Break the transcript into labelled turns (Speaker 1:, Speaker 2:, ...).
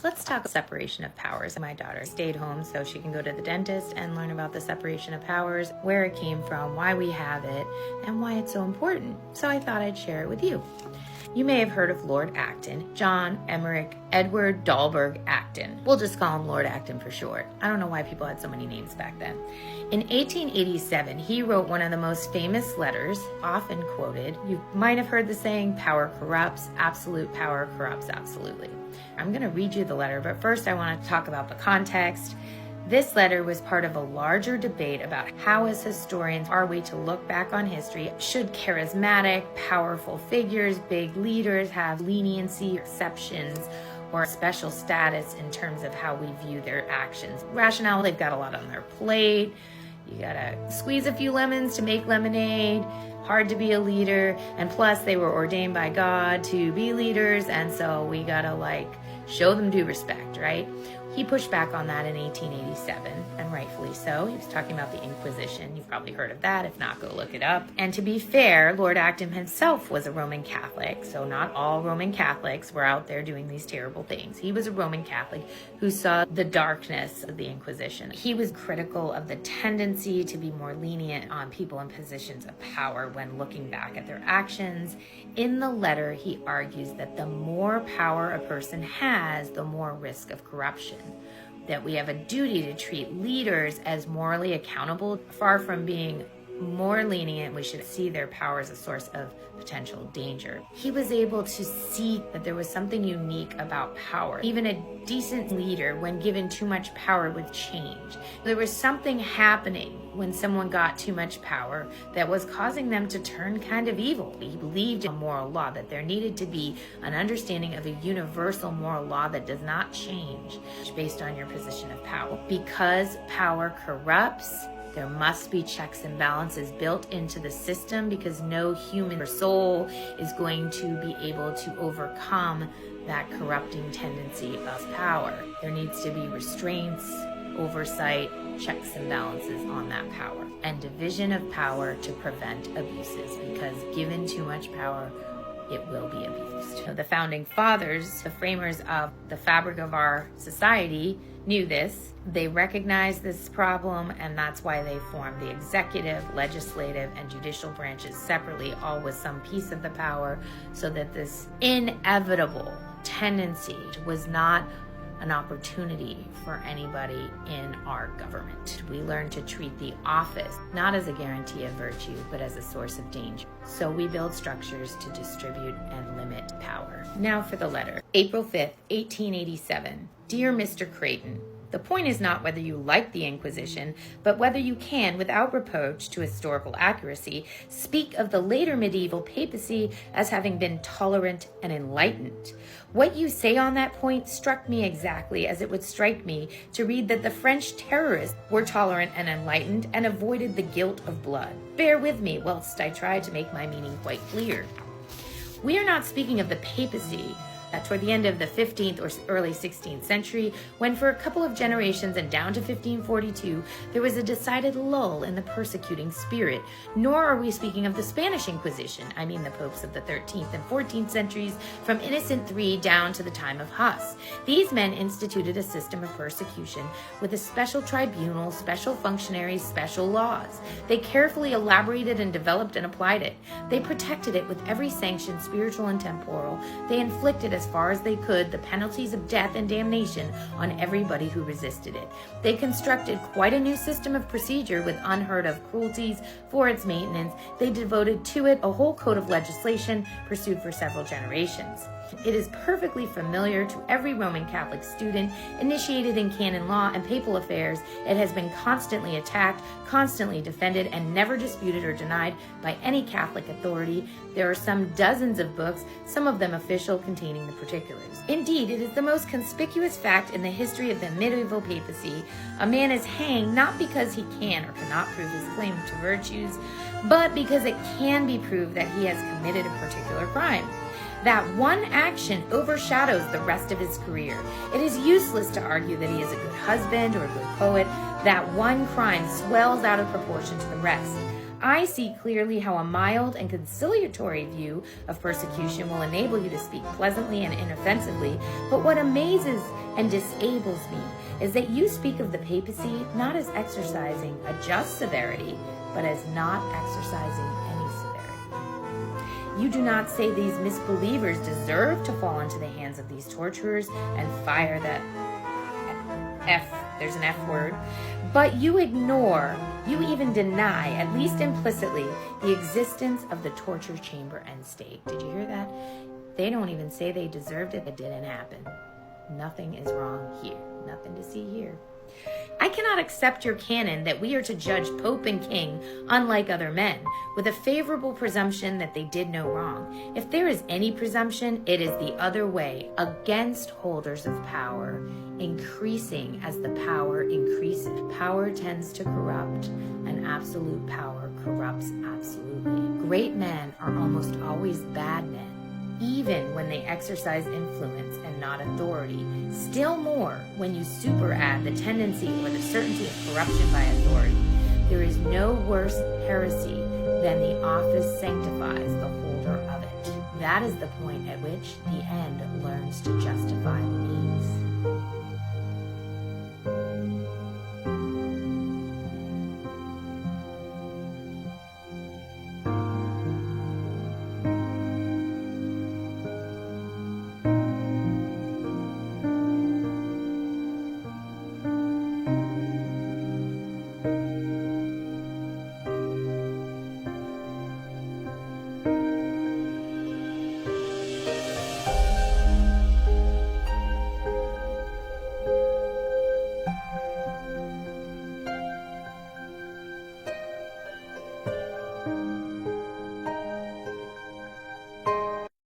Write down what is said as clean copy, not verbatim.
Speaker 1: Let's talk separation of powers. My daughter stayed home so she can go to the dentist and learn about the separation of powers, where it came from, why we have it, and why it's so important. So I thought I'd share it with you. You may have heard of Lord Acton, John Emmerich Edward Dahlberg Acton. We'll just call him Lord Acton for short. I don't know why people had so many names back then. In 1887, he wrote one of the most famous letters, often quoted. You might have heard the saying, power corrupts, absolute power corrupts absolutely. I'm going to read you the letter, but first I want to talk about the context. This letter was part of a larger debate about how, as historians, are we to look back on history? Should charismatic, powerful figures, big leaders have leniency, exceptions, or special status in terms of how we view their actions? Rationale, they've got a lot on their plate. You gotta squeeze a few lemons to make lemonade. Hard to be a leader. And plus, they were ordained by God to be leaders. And so we gotta show them due respect, right? He pushed back on that in 1887, and rightfully so. He was talking about the Inquisition. You've probably heard of that. If not, go look it up. And to be fair, Lord Acton himself was a Roman Catholic, so not all Roman Catholics were out there doing these terrible things. He was a Roman Catholic who saw the darkness of the Inquisition. He was critical of the tendency to be more lenient on people in positions of power when looking back at their actions. In the letter, he argues that the more power a person has, the more risk of corruption. That we have a duty to treat leaders as morally accountable. Far from being more lenient, we should see their power as a source of potential danger. He was able to see that there was something unique about power. Even a decent leader, when given too much power, would change. There was something happening when someone got too much power that was causing them to turn kind of evil. He believed in moral law, that there needed to be an understanding of a universal moral law that does not change based on your position of power. Because power corrupts, there must be checks and balances built into the system, because no human soul is going to be able to overcome that corrupting tendency of power. There needs to be restraints, oversight, checks and balances on that power, and division of power to prevent abuses, because given too much power, it will be abused. The founding fathers, the framers of the fabric of our society, knew this. They recognized this problem, and that's why they formed the executive, legislative, and judicial branches separately, all with some piece of the power, so that this inevitable tendency was not an opportunity for anybody in our government. We learn to treat the office not as a guarantee of virtue, but as a source of danger. So we build structures to distribute and limit power. Now for the letter. April 5th, 1887. Dear Mr. Creighton, the point is not whether you like the Inquisition, but whether you can, without reproach to historical accuracy, speak of the later medieval papacy as having been tolerant and enlightened. What you say on that point struck me exactly as it would strike me to read that the French terrorists were tolerant and enlightened and avoided the guilt of blood. Bear with me whilst I try to make my meaning quite clear. We are not speaking of the papacy toward the end of the 15th or early 16th century, when for a couple of generations and down to 1542, there was a decided lull in the persecuting spirit. Nor are we speaking of the Spanish Inquisition, I mean the popes of the 13th and 14th centuries, from Innocent III down to the time of Huss. These men instituted a system of persecution with a special tribunal, special functionaries, special laws. They carefully elaborated and developed and applied it. They protected it with every sanction, spiritual and temporal. They inflicted, as far as they could, the penalties of death and damnation on everybody who resisted it. They constructed quite a new system of procedure with unheard of cruelties for its maintenance. They devoted to it a whole code of legislation pursued for several generations. It is perfectly familiar to every Roman Catholic student initiated in canon law and papal affairs. It has been constantly attacked, constantly defended, and never disputed or denied by any Catholic authority. There are some dozens of books, some of them official, containing the particulars. Indeed, it is the most conspicuous fact in the history of the medieval papacy. A man is hanged not because he can or cannot prove his claim to virtues, but because it can be proved that he has committed a particular crime. That one action overshadows the rest of his career. It is useless to argue that he is a good husband or a good poet. That one crime swells out of proportion to the rest. I see clearly how a mild and conciliatory view of persecution will enable you to speak pleasantly and inoffensively, but what amazes and disables me is that you speak of the papacy not as exercising a just severity, but as not exercising any severity. You do not say these misbelievers deserve to fall into the hands of these torturers and fire that there's an F word, but you ignore, you even deny, at least implicitly, the existence of the torture chamber and stake. Did you hear that? They don't even say they deserved it. It didn't happen. Nothing is wrong here. Nothing to see here. I cannot accept your canon that we are to judge Pope and King unlike other men, with a favorable presumption that they did no wrong. If there is any presumption, it is the other way, against holders of power, increasing as the power increases. Power tends to corrupt, and absolute power corrupts absolutely. Great men are almost always bad men, even when they exercise influence and not authority. Still more when you superadd the tendency or the certainty of corruption by authority. There is no worse heresy than the office sanctifies the holder of it. That is the point at which the end learns to justify